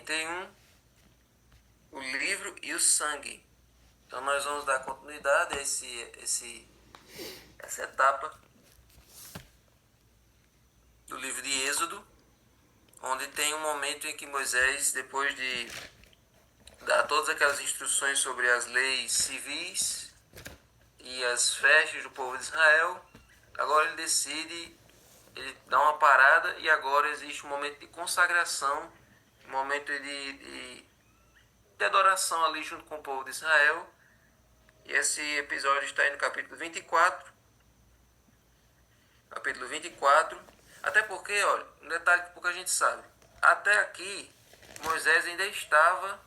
31, o livro e o sangue. Então nós vamos dar continuidade a essa etapa do livro de Êxodo, onde tem um momento em que Moisés, depois de dar todas aquelas instruções sobre as leis civis e as festas do povo de Israel, agora ele decide, ele dá uma parada e agora existe um momento de consagração, um momento de adoração ali junto com o povo de Israel. E esse episódio está aí no capítulo 24. Capítulo 24. Até porque, olha, um detalhe que pouca gente sabe. Até aqui, Moisés ainda estava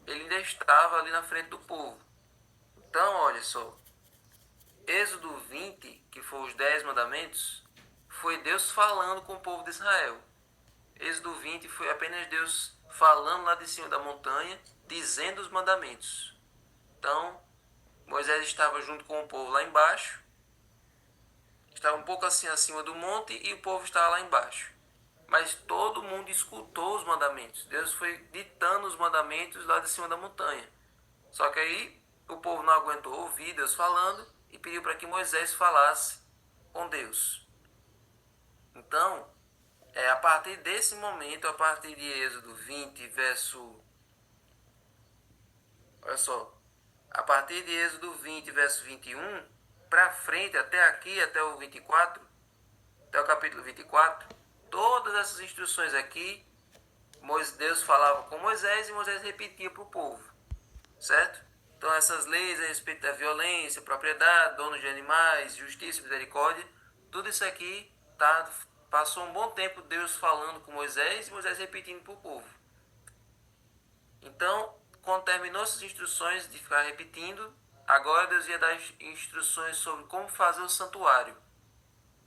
ali na frente do povo. Então, olha só. Êxodo 20, que foi os 10 mandamentos, foi Deus falando com o povo de Israel. Êxodo 20 foi apenas Deus falando lá de cima da montanha, dizendo os mandamentos. Então, Moisés estava junto com o povo lá embaixo, estava um pouco assim acima do monte e o povo estava lá embaixo. Mas todo mundo escutou os mandamentos. Deus foi ditando os mandamentos lá de cima da montanha. Só que aí o povo não aguentou ouvir Deus falando e pediu para que Moisés falasse com Deus. Então, a partir desse momento, a partir de Êxodo 20, verso... Olha só. A partir de Êxodo 20, verso 21, para frente, até aqui, até o 24, até o capítulo 24, todas essas instruções aqui, Deus falava com Moisés e Moisés repetia para o povo, certo? Então essas leis a respeito da violência, propriedade, dono de animais, justiça e misericórdia, tudo isso aqui passou um bom tempo Deus falando com Moisés e Moisés repetindo para o povo. Então, quando terminou essas instruções de ficar repetindo, agora Deus ia dar instruções sobre como fazer o santuário.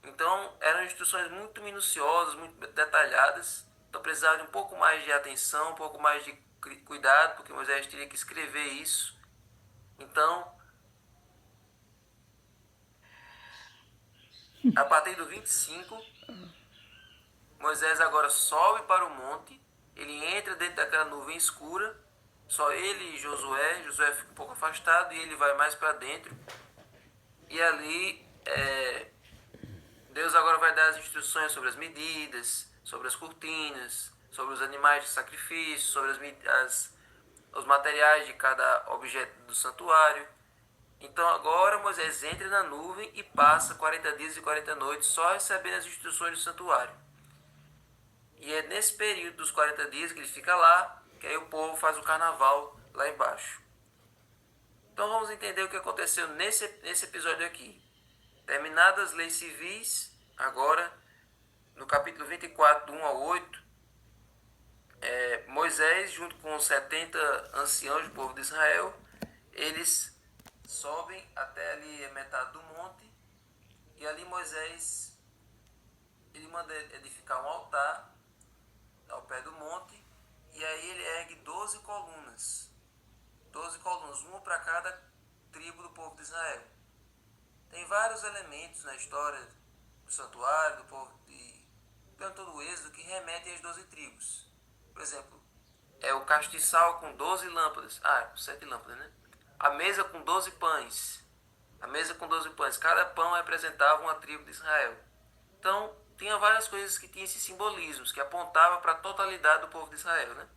Então, eram instruções muito minuciosas, muito detalhadas. Então, precisava de um pouco mais de atenção, um pouco mais de cuidado, porque Moisés teria que escrever isso. Então, a partir do 25, Moisés agora sobe para o monte, ele entra dentro daquela nuvem escura, só ele e Josué fica um pouco afastado e ele vai mais para dentro. E ali, Deus agora vai dar as instruções sobre as medidas, sobre as cortinas, sobre os animais de sacrifício, sobre os materiais de cada objeto do santuário. Então agora Moisés entra na nuvem e passa 40 dias e 40 noites só recebendo as instruções do santuário. E é nesse período dos 40 dias que ele fica lá, que aí o povo faz o carnaval lá embaixo. Então vamos entender o que aconteceu nesse episódio aqui. Terminadas as leis civis, agora no capítulo 24, do 1 ao 8, Moisés, junto com os 70 anciãos do povo de Israel, eles sobem até ali a metade do monte, e ali Moisés ele manda edificar um altar ao pé do monte, e aí ele ergue 12 colunas, uma para cada tribo do povo de Israel. Tem vários elementos na história do santuário, do povo durante todo o êxodo, que remetem às 12 tribos. Por exemplo, o castiçal com 12 lâmpadas. 7 lâmpadas, né? A mesa com 12 pães. Cada pão representava uma tribo de Israel. Então, tinha várias coisas que tinham esses simbolismos, que apontavam para a totalidade do povo de Israel, né?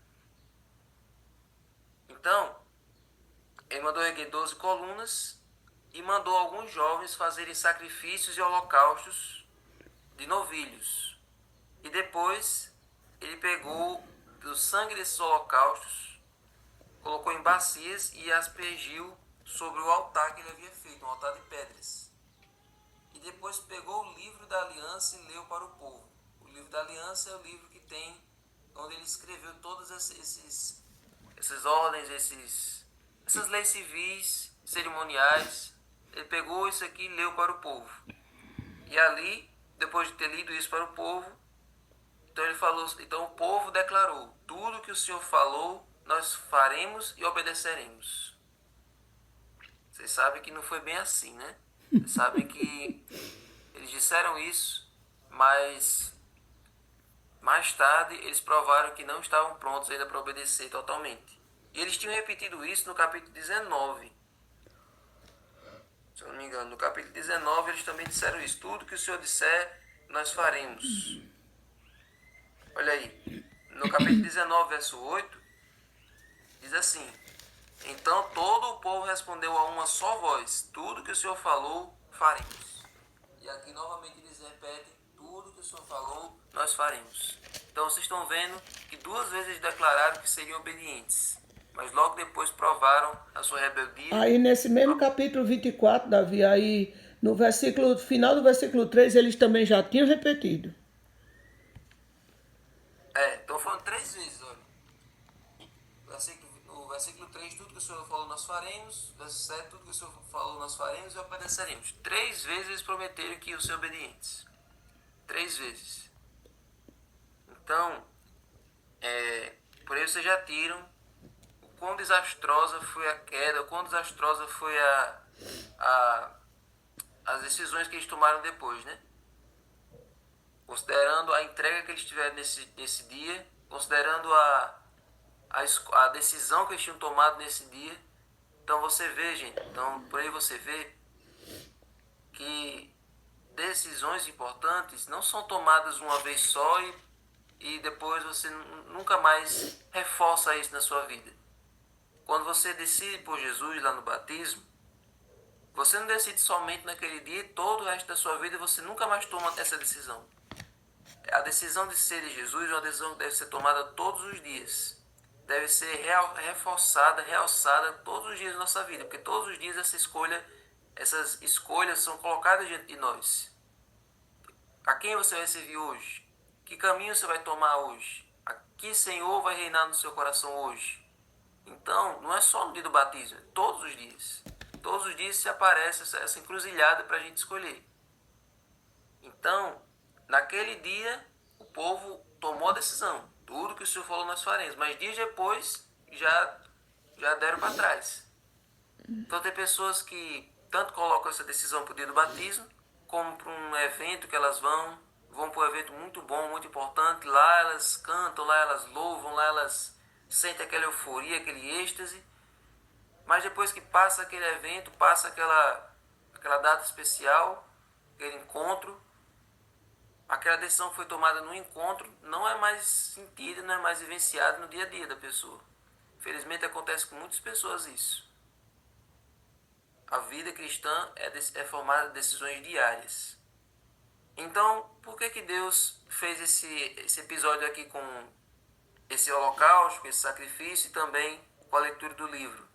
Então, ele mandou erguer 12 colunas e mandou alguns jovens fazerem sacrifícios e holocaustos de novilhos. E depois, ele pegou do sangue desses holocaustos, colocou em bacias e aspergiu sobre o altar que ele havia feito, um altar de pedras. E depois pegou o livro da aliança e leu para o povo. O livro da aliança é o livro que tem, onde ele escreveu todas essas ordens, essas leis civis, cerimoniais. Ele pegou isso aqui e leu para o povo. E ali, depois de ter lido isso para o povo, então o povo declarou: tudo que o Senhor falou, nós faremos e obedeceremos. Vocês sabem que não foi bem assim, né? Vocês sabem que eles disseram isso, mas Mais tarde, eles provaram que não estavam prontos ainda para obedecer totalmente. E eles tinham repetido isso no capítulo 19. Se eu não me engano, no capítulo 19 eles também disseram isso. Tudo que o Senhor disser, nós faremos. Olha aí. No capítulo 19, verso 8, diz assim: Então todo o povo respondeu a uma só voz: Tudo que o Senhor falou, faremos. E aqui novamente eles repetem: Tudo que o Senhor falou, nós faremos. Então vocês estão vendo que duas vezes eles declararam que seriam obedientes, mas logo depois provaram a sua rebeldia. Aí nesse mesmo capítulo 24, Davi, aí no final do versículo 3, eles também já tinham repetido. Então foram 3 vezes, olha. No versículo 3, tudo que o Senhor falou nós faremos. Verso 7, tudo que o Senhor falou nós faremos e obedeceremos. 3 vezes eles prometeram que iam ser obedientes. 3 vezes. Então, por aí vocês já tiram o quão desastrosa foi a queda, o quão desastrosa foi as decisões que eles tomaram depois, né? Considerando a entrega que eles tiveram nesse dia, considerando a decisão que eles tinham tomado nesse dia. Então você vê, gente, então por aí você vê que decisões importantes não são tomadas uma vez só e depois você nunca mais reforça isso na sua vida. Quando você decide por Jesus lá no batismo, você não decide somente naquele dia e todo o resto da sua vida você nunca mais toma essa decisão. A decisão de ser de Jesus é uma decisão que deve ser tomada todos os dias. Deve ser reforçada, realçada todos os dias da nossa vida, porque todos os dias essas escolhas são colocadas diante de nós. A quem você vai servir hoje? Que caminho você vai tomar hoje? A que Senhor vai reinar no seu coração hoje? Então, não é só no dia do batismo, é todos os dias. Todos os dias se aparece essa encruzilhada para a gente escolher. Então, naquele dia, o povo tomou a decisão. Tudo que o Senhor falou nós faremos. Mas dias depois, já deram para trás. Então, tem pessoas que tanto colocam essa decisão para o dia do batismo, como para um evento que elas vão para um evento muito bom, muito importante. Lá elas cantam, lá elas louvam, lá elas sentem aquela euforia, aquele êxtase. Mas depois que passa aquele evento, passa aquela data especial, aquele encontro, aquela decisão que foi tomada no encontro não é mais sentida, não é mais vivenciada no dia a dia da pessoa. Infelizmente acontece com muitas pessoas isso. A vida cristã é formada de decisões diárias. Então, por que Deus fez esse episódio aqui com esse holocausto, com esse sacrifício e também com a leitura do livro?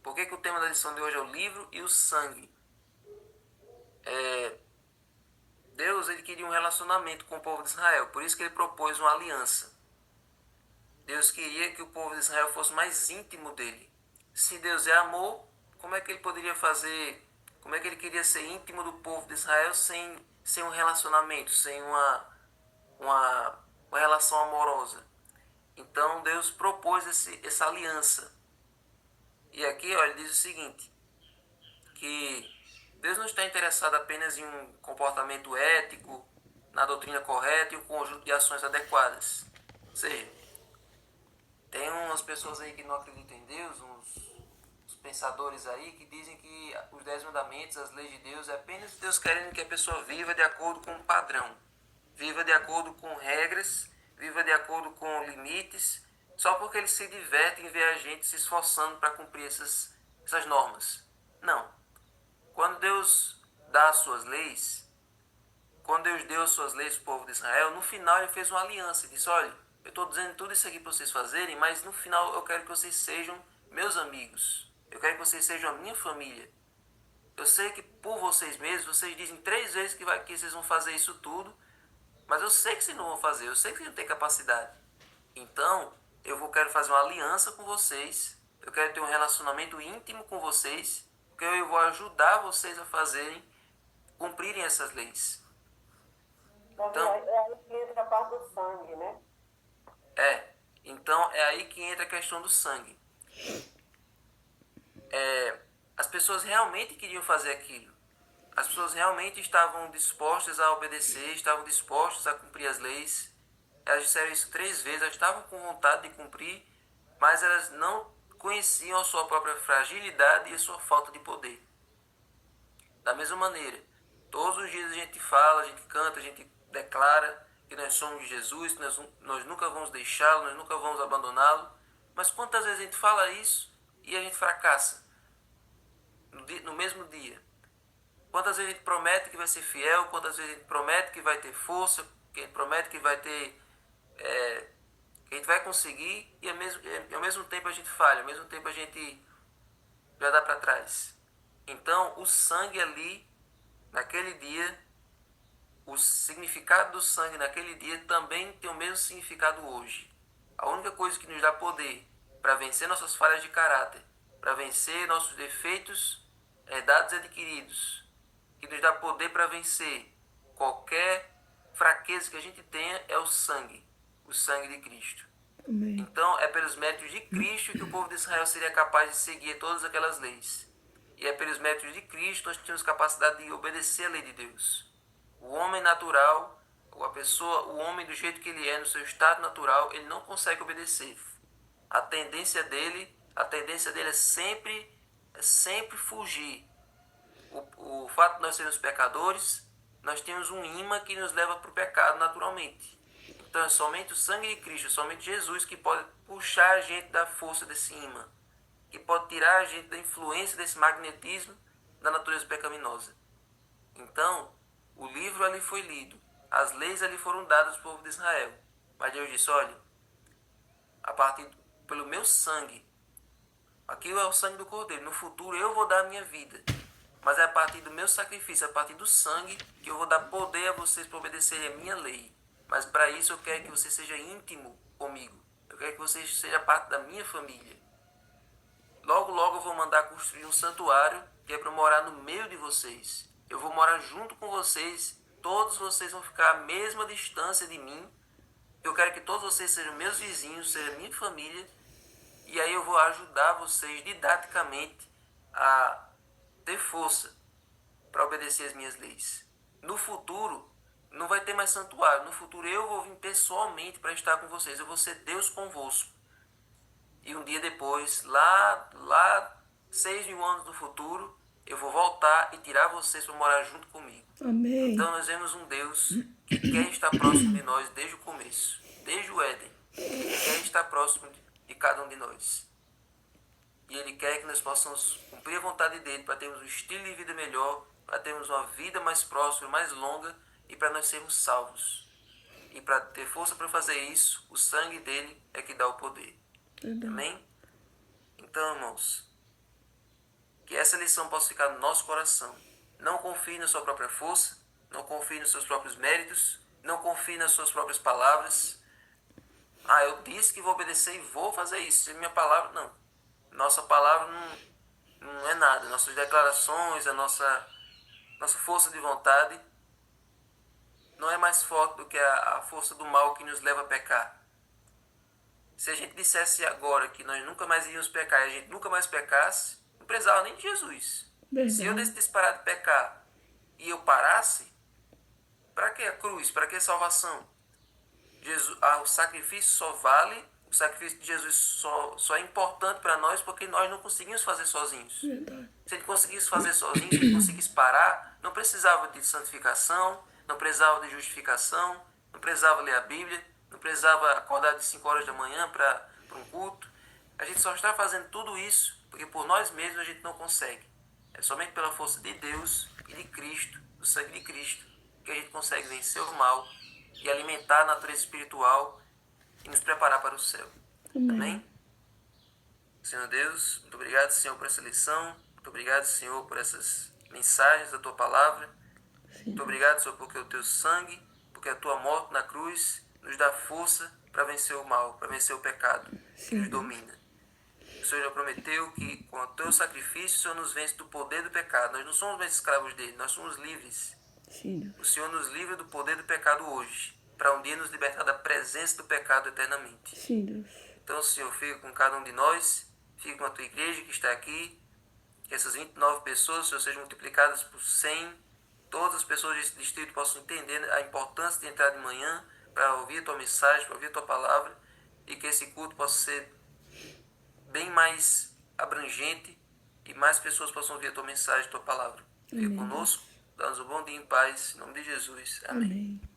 Por que o tema da lição de hoje é o livro e o sangue? Deus ele queria um relacionamento com o povo de Israel, por isso que ele propôs uma aliança. Deus queria que o povo de Israel fosse mais íntimo dele. Se Deus é amor, como é que ele poderia fazer, como é que ele queria ser íntimo do povo de Israel sem um relacionamento, sem uma relação amorosa? Então Deus propôs essa aliança. E aqui, olha, ele diz o seguinte, que Deus não está interessado apenas em um comportamento ético, na doutrina correta e um conjunto de ações adequadas. Ou seja, tem umas pessoas aí que não acreditam em Deus, uns pensadores aí que dizem que os 10 mandamentos, as leis de Deus, é apenas Deus querendo que a pessoa viva de acordo com um padrão, viva de acordo com regras, viva de acordo com limites, só porque ele se diverte em ver a gente se esforçando para cumprir essas normas. Não. Quando Deus dá as suas leis, quando Deus deu as suas leis para o povo de Israel, no final ele fez uma aliança. Ele disse, olha, eu estou dizendo tudo isso aqui para vocês fazerem, mas no final eu quero que vocês sejam meus amigos. Eu quero que vocês sejam a minha família. Eu sei que por vocês mesmos, vocês dizem 3 vezes que vocês vão fazer isso tudo, mas eu sei que vocês não vão fazer, eu sei que vocês não têm capacidade. Então, quero fazer uma aliança com vocês, eu quero ter um relacionamento íntimo com vocês, porque eu vou ajudar vocês a cumprirem essas leis. Então, é aí que entra a parte do sangue, né? Então é aí que entra a questão do sangue. As pessoas realmente queriam fazer aquilo. As pessoas realmente estavam dispostas a obedecer, estavam dispostas a cumprir as leis. Elas disseram isso 3 vezes, elas estavam com vontade de cumprir, mas elas não conheciam a sua própria fragilidade e a sua falta de poder. Da mesma maneira, todos os dias a gente fala, a gente canta, a gente declara que nós somos de Jesus, que nós nunca vamos deixá-lo, nós nunca vamos abandoná-lo. Mas quantas vezes a gente fala isso e a gente fracassa no mesmo dia? Quantas vezes a gente promete que vai ser fiel, quantas vezes a gente promete que vai ter força, que a gente promete que vai ter, que a gente vai conseguir e ao mesmo tempo a gente falha, ao mesmo tempo a gente já dá para trás. Então o sangue ali, naquele dia, o significado do sangue naquele dia também tem o mesmo significado hoje. A única coisa que nos dá poder para vencer nossas falhas de caráter, para vencer nossos defeitos herdados e adquiridos, que nos dá poder para vencer qualquer fraqueza que a gente tenha, é o sangue de Cristo. Amém. Então é pelos méritos de Cristo que o povo de Israel seria capaz de seguir todas aquelas leis. E é pelos méritos de Cristo nós temos capacidade de obedecer a lei de Deus. O homem natural, o homem do jeito que ele é, no seu estado natural, ele não consegue obedecer. A tendência dele é sempre fugir. O fato de nós sermos pecadores, nós temos um imã que nos leva para o pecado naturalmente. Então é somente o sangue de Cristo, é somente Jesus que pode puxar a gente da força desse imã, que pode tirar a gente da influência desse magnetismo da natureza pecaminosa. Então, o livro ali foi lido, as leis ali foram dadas ao povo de Israel. Mas Deus disse, olha, pelo meu sangue, aqui é o sangue do Cordeiro, no futuro eu vou dar a minha vida. Mas é a partir do meu sacrifício, é a partir do sangue, que eu vou dar poder a vocês para obedecerem a minha lei. Mas para isso eu quero que você seja íntimo comigo. Eu quero que você seja parte da minha família. Logo, logo eu vou mandar construir um santuário que é para morar no meio de vocês. Eu vou morar junto com vocês. Todos vocês vão ficar à mesma distância de mim. Eu quero que todos vocês sejam meus vizinhos, sejam minha família. E aí eu vou ajudar vocês didaticamente a ter força para obedecer as minhas leis. No futuro, não vai ter mais santuário. No futuro, eu vou vir pessoalmente para estar com vocês. Eu vou ser Deus convosco. E um dia depois, lá 6.000 anos do futuro, eu vou voltar e tirar vocês para morar junto comigo. Amém. Então, nós vemos um Deus que quer estar próximo de nós desde o começo, desde o Éden. Ele quer estar próximo de cada um de nós. E Ele quer que nós possamos cumprir a vontade dEle para termos um estilo de vida melhor, para termos uma vida mais próspera, mais longa e para nós sermos salvos. E para ter força para fazer isso, o sangue dEle é que dá o poder. Amém? Então, irmãos, que essa lição possa ficar no nosso coração. Não confie na sua própria força, não confie nos seus próprios méritos, não confie nas suas próprias palavras. Eu disse que vou obedecer e vou fazer isso. Se minha palavra, não. Nossa palavra não é nada. Nossas declarações, a nossa força de vontade não é mais forte do que a força do mal que nos leva a pecar. Se a gente dissesse agora que nós nunca mais iríamos pecar e a gente nunca mais pecasse, não precisava nem de Jesus. Verdade. Se eu decidisse parar de pecar e eu parasse, para que a cruz? Para que a salvação? O sacrifício só vale, o sacrifício de Jesus só é importante para nós porque nós não conseguimos fazer sozinhos. Verdade. Se ele conseguisse fazer sozinho, se ele conseguisse parar, não precisava de santificação, não precisava de justificação, não precisava ler a Bíblia, não precisava acordar de 5 horas da manhã para um culto. A gente só está fazendo tudo isso porque por nós mesmos a gente não consegue. É somente pela força de Deus e de Cristo, do sangue de Cristo, que a gente consegue vencer o mal e alimentar a natureza espiritual e nos preparar para o céu. Amém? Senhor Deus, muito obrigado, Senhor, por essa lição. Muito obrigado, Senhor, por essas mensagens da Tua palavra. Sim. Muito obrigado, Senhor, porque o Teu sangue, porque a Tua morte na cruz nos dá força para vencer o mal, para vencer o pecado que nos domina. O Senhor já prometeu que com o Teu sacrifício o Senhor nos vence do poder do pecado. Nós não somos mais escravos dele, nós somos livres. Sim. O Senhor nos livra do poder do pecado hoje, para um dia nos libertar da presença do pecado eternamente. Sim, Deus. Então, Senhor, fica com cada um de nós, fica com a Tua igreja que está aqui, que essas 29 pessoas, Senhor, sejam multiplicadas por 100, todas as pessoas desse distrito possam entender a importância de entrar de manhã, para ouvir a tua mensagem, para ouvir a tua palavra, e que esse culto possa ser bem mais abrangente e mais pessoas possam ouvir a tua mensagem, a tua palavra. Fica Amém. conosco, dá-nos um bom dia em paz, em nome de Jesus. Amém. Amém.